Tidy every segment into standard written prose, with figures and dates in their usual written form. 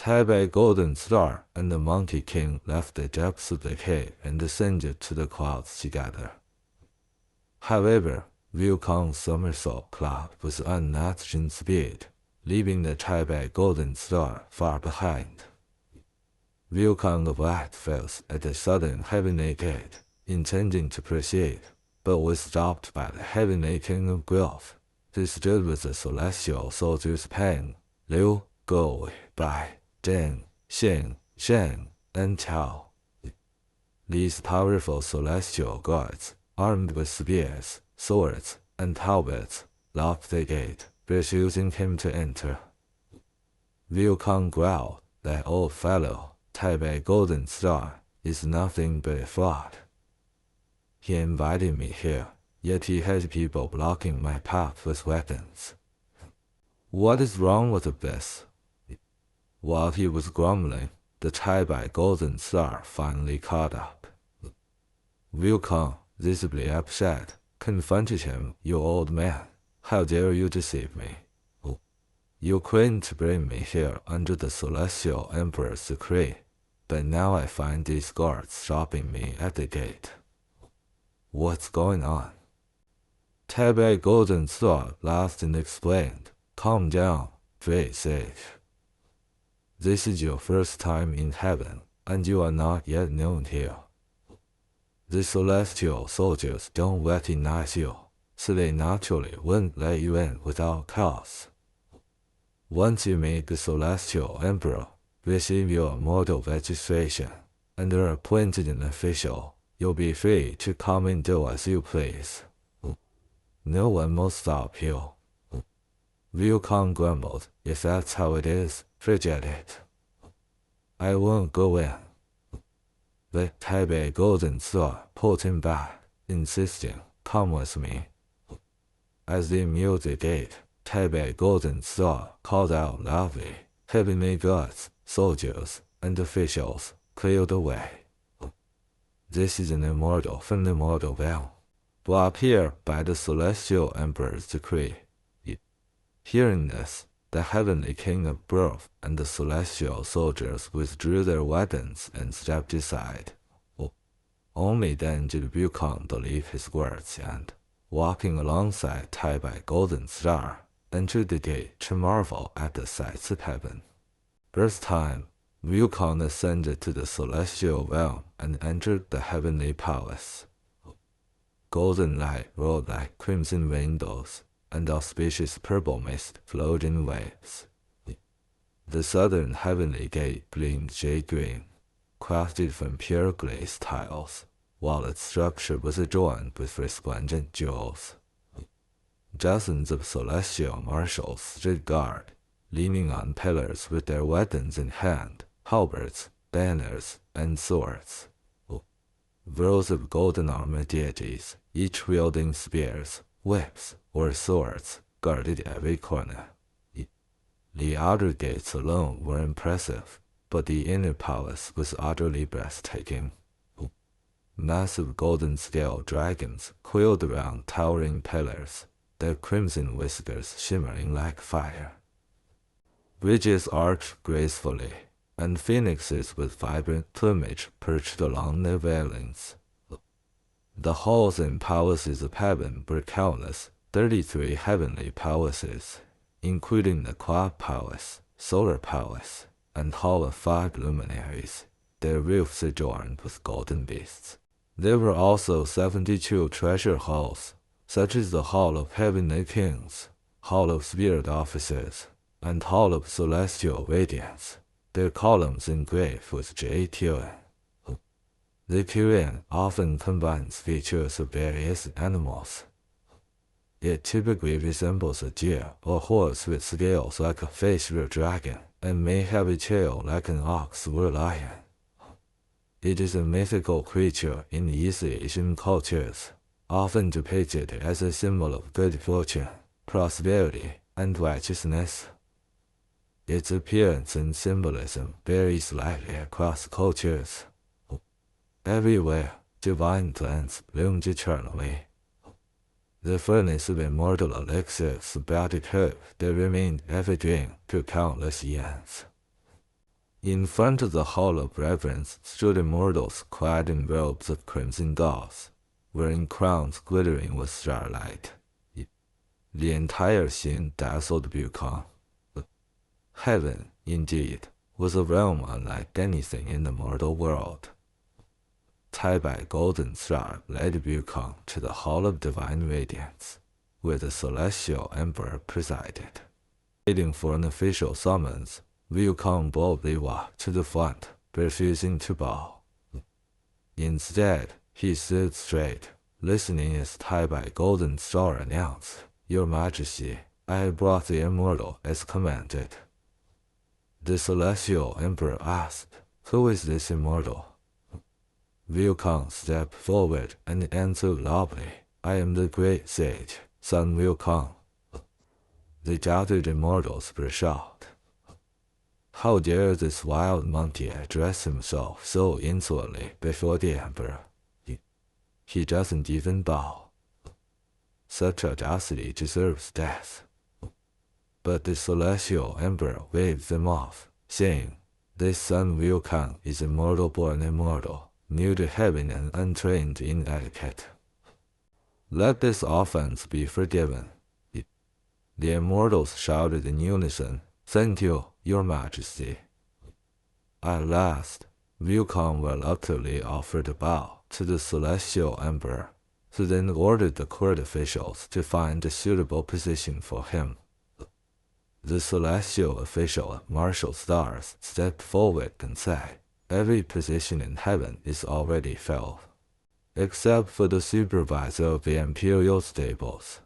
Taipei Golden Star and the Monkey King left the depths of the cave and descended to the clouds together. However, Wukong's somersault cloud was unmatched in speed, leaving the Taipei Golden Star far behind. Wukong of White fails at the southern heavenly gate, intending to proceed, but was stopped by the heavenly king of Guelph, who stood with the celestial soldiers Peng, Liu, Go, Bai, Deng, Xing, Shen, and Tao. These powerful celestial guards, armed with spears, swords, and halberds, locked the gate, refusing him to enter. Wukong growled, "That old fellow, Taipei Golden Star, is nothing but a fraud. He invited me here, yet he has people blocking my path with weapons. What is wrong with this?" While he was grumbling, the Taipei Golden Star finally caught up. Wukong, visibly upset, confronted him. "You old man, how dare you deceive me? You claimed to bring me here under the Celestial Emperor's decree, but now I find these guards stopping me at the gate. What's going on?" Taipei Golden Star laughed and explained, "Calm down, very safe. This is your first time in heaven, and you are not yet known here. The celestial soldiers don't recognize you, so they naturally wouldn't let you in without cause. Once you meet the Celestial Emperor, receive your immortal registration, and are appointed an official, you'll be free to come and do as you please. No one will stop you." Wukong grumbled, "If that's how it is, forget it. I won't go in." The Taipei Golden Star pulled him back, insisting, "Come with me." As they neared the gate, Taipei Golden Star called out loudly, "Heavenly guards, soldiers, and officials, clear the way. This is an immortal from the mortal realm, brought here by the Celestial Emperor's decree." Hearing this, the heavenly king of birth and the celestial soldiers withdrew their weapons and stepped aside. Only then did Wukong believe his words and, walking alongside Taipei Golden Star, entered the gate to marvel at the sights of heaven. First time, Wukong ascended to the celestial realm and entered the heavenly palace. Golden light rolled like crimson rainbows, and auspicious purple mist flowed in waves. The southern heavenly gate gleamed jade green, crafted from pure glaze tiles, while its structure was adorned with resplendent jewels. Dozens of celestial marshals stood guard, leaning on pillars with their weapons in hand, halberds, banners, and swords. Rows of golden armored deities, each wielding spears, whips, or swords, guarded every corner. The outer gates alone were impressive, but the inner palace was utterly breathtaking. Massive golden scale dragons coiled around towering pillars, their crimson whiskers shimmering like fire. Bridges arched gracefully, and phoenixes with vibrant plumage perched along their railings. The halls and palaces of heaven were countless, 33 heavenly palaces, including the Cloud Palace, Solar Palace, and Hall of 5 Luminaries, their roofs adorned with golden beasts. There were also 72 treasure halls, such as the Hall of Heavenly Kings, Hall of Spirit Officers, and Hall of Celestial Radiance, their columns engraved with Jade Emperor. The Quran often combines features of various animals. It typically resembles a deer or horse with scales like a fish or dragon, and may have a tail like an ox or lion. It is a mythical creature in East Asian cultures, often depicted as a symbol of good fortune, prosperity, and righteousness. Its appearance and symbolism vary slightly across cultures. Everywhere, divine plants bloomed eternally. The furnace of immortal elixirs about a curve that remained evergreen through countless years. In front of the hall of reverence stood immortals clad in robes of crimson gauze, wearing crowns glittering with starlight. The entire scene dazzled Wukong. Heaven, indeed, was a realm unlike anything in the mortal world. Tai-bai Golden Star led Wukong to the Hall of Divine Radiance, where the Celestial Emperor presided. Waiting for an official summons, Wukong boldly walked to the front, refusing to bow. Instead, he stood straight, listening as Tai-bai Golden Star announced, "Your Majesty, I have brought the immortal as commanded." The Celestial Emperor asked, "Who is this immortal?" Wukong stepped forward and answered loudly, "I am the great sage, Sun Wukong." The gathered immortals were shocked. How dare this wild monkey address himself so insolently before the emperor? He doesn't even bow. Such audacity deserves death. But the Celestial Emperor waved them off, saying, "This Sun Wukong is immortal born immortal, new to heaven and untrained in etiquette. Let this offense be forgiven." The immortals shouted in unison, "Thank you, Your Majesty." At last, Wukong reluctantly offered a bow to the Celestial Emperor, who then ordered the court officials to find a suitable position for him. The celestial official of martial stars stepped forward and said, "Every position in heaven is already filled, except for the supervisor of the imperial stables."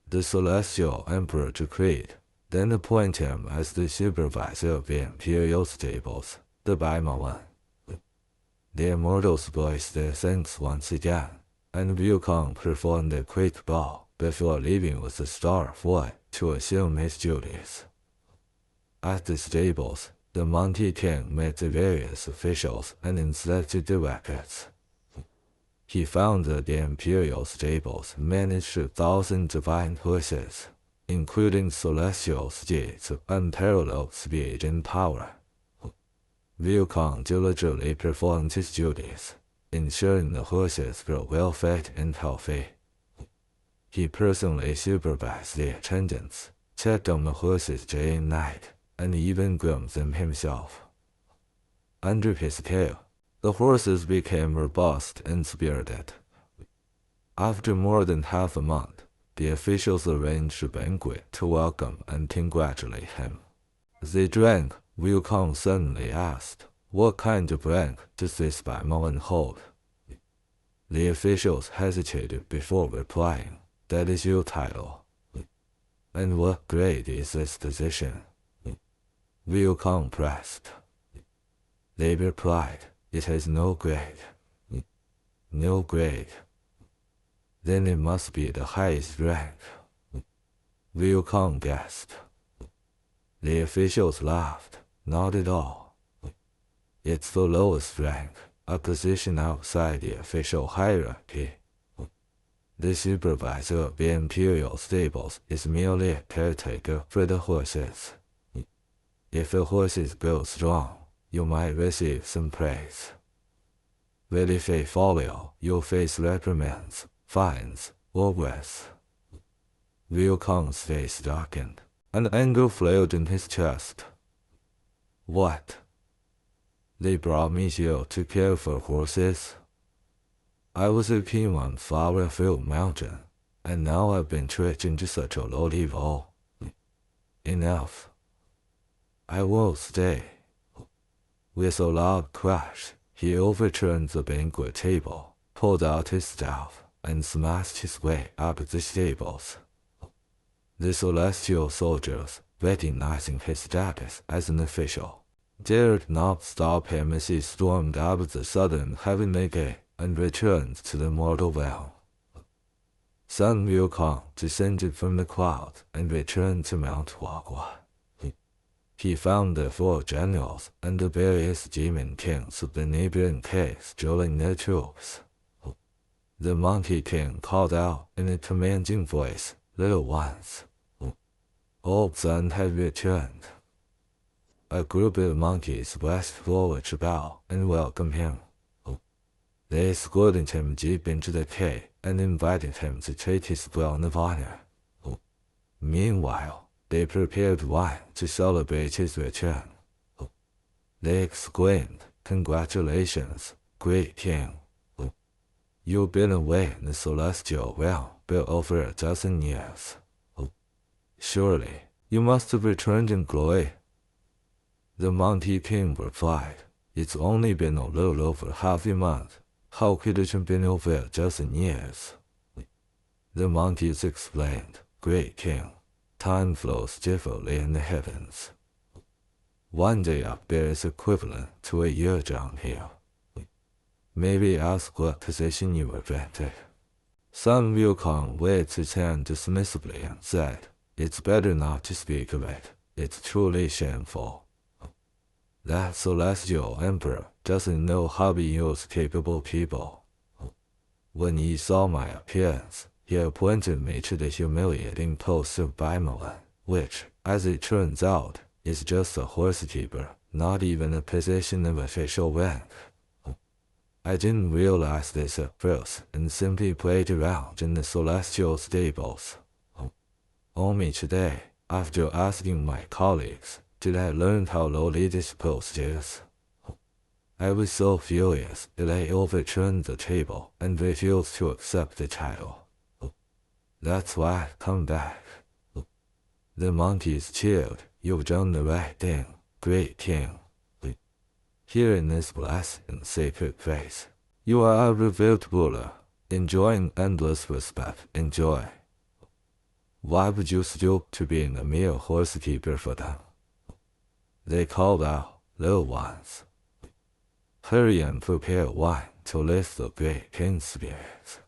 The Celestial Emperor decreed, "Then appoint him as the supervisor of the imperial stables, the Bimawen." The immortals voiced their thanks once again, and Wukong performed a quick bow before leaving with the Star Boy to assume his duties. At the stables, the Monkey King met the various officials and inspected the records. He found that the imperial stables managed 1,000 divine horses, including celestial steeds of unparalleled speed and power. Wukong diligently performed his duties, ensuring the horses were well fed and healthy. He personally supervised the attendants, checked on the horses day and night, and even groomed them himself. Under his care, the horses became robust and spirited. After more than half a month, the officials arranged a banquet to welcome and congratulate him. As they drank, Wukong suddenly asked, "What kind of rank does this Bimawen hold?" The officials hesitated before replying, "That is your title." "And what grade is this position?" Wukong pressed. They replied, "It has no grade." "No grade? Then it must be the highest rank." Wukong guessed. The officials laughed. "Not at all. It's the lowest rank, a position outside the official hierarchy. The supervisor of the imperial stables is merely a caretaker for the horses. If the horses grow strong, you might receive some praise. But if they fall ill, you'll face reprimands, fines, or worse." Wukong's face darkened, and anger flared in his chest. "What? They brought me here to care for horses? I was a king on Flowerfield Mountain, and now I've been tricked into such a lowly role. Enough. I will stay." With a loud crash, he overturned the banquet table, pulled out his staff, and smashed his way out of the stables. The celestial soldiers, recognizing his status as an official, dared not stop him as he stormed out of the southern heavenly gate and returned to the mortal realm. Sun Wukong descended from the cloud and returned to Mount Huaguo. He found the 4 generals and the various demon kings of the neighboring caves drilling their troops. The Monkey King called out in a commanding voice, "Little ones, old Sun had returned." a group of monkeys rushed forward to bow and welcome him. They escorted him deep into the cave and invited him to take his throne of honor. Meanwhile, they prepared wine to celebrate his return. They exclaimed, "Congratulations, great king! You've been away in the celestial realm for over a dozen years. Surely, you must have returned in glory." The Monkey King replied, "It's only been a little over half a month. How could it have been over a dozen years?" The monkeys explained, "Great king, time flows differently in the heavens. One day up there is equivalent to a year down here. Maybe ask what position you were granted." Sun Wukong waved his hand dismissively and said, "It's better not to speak of it. It's truly shameful. That celestial emperor doesn't know how to use capable people. When he saw my appearance, he appointed me to the humiliating post of Bimawen, which, as it turns out, is just a horsekeeper, not even a position of official rank. I didn't realize this at first and simply played around in the celestial stables. Only today, after asking my colleagues, did I learn how lowly this post is. I was so furious that I overturned the table and refused to accept the title. That's why I've come back." The monkeys cheered, "You've done the right thing, great king. Here in this blessed and sacred place, you are a revered ruler, enjoying endless respect and joy. Why would you stoop to being a mere horsekeeper for them?" They called out, "Little ones, hurry and prepare wine to lift the great king's spirits."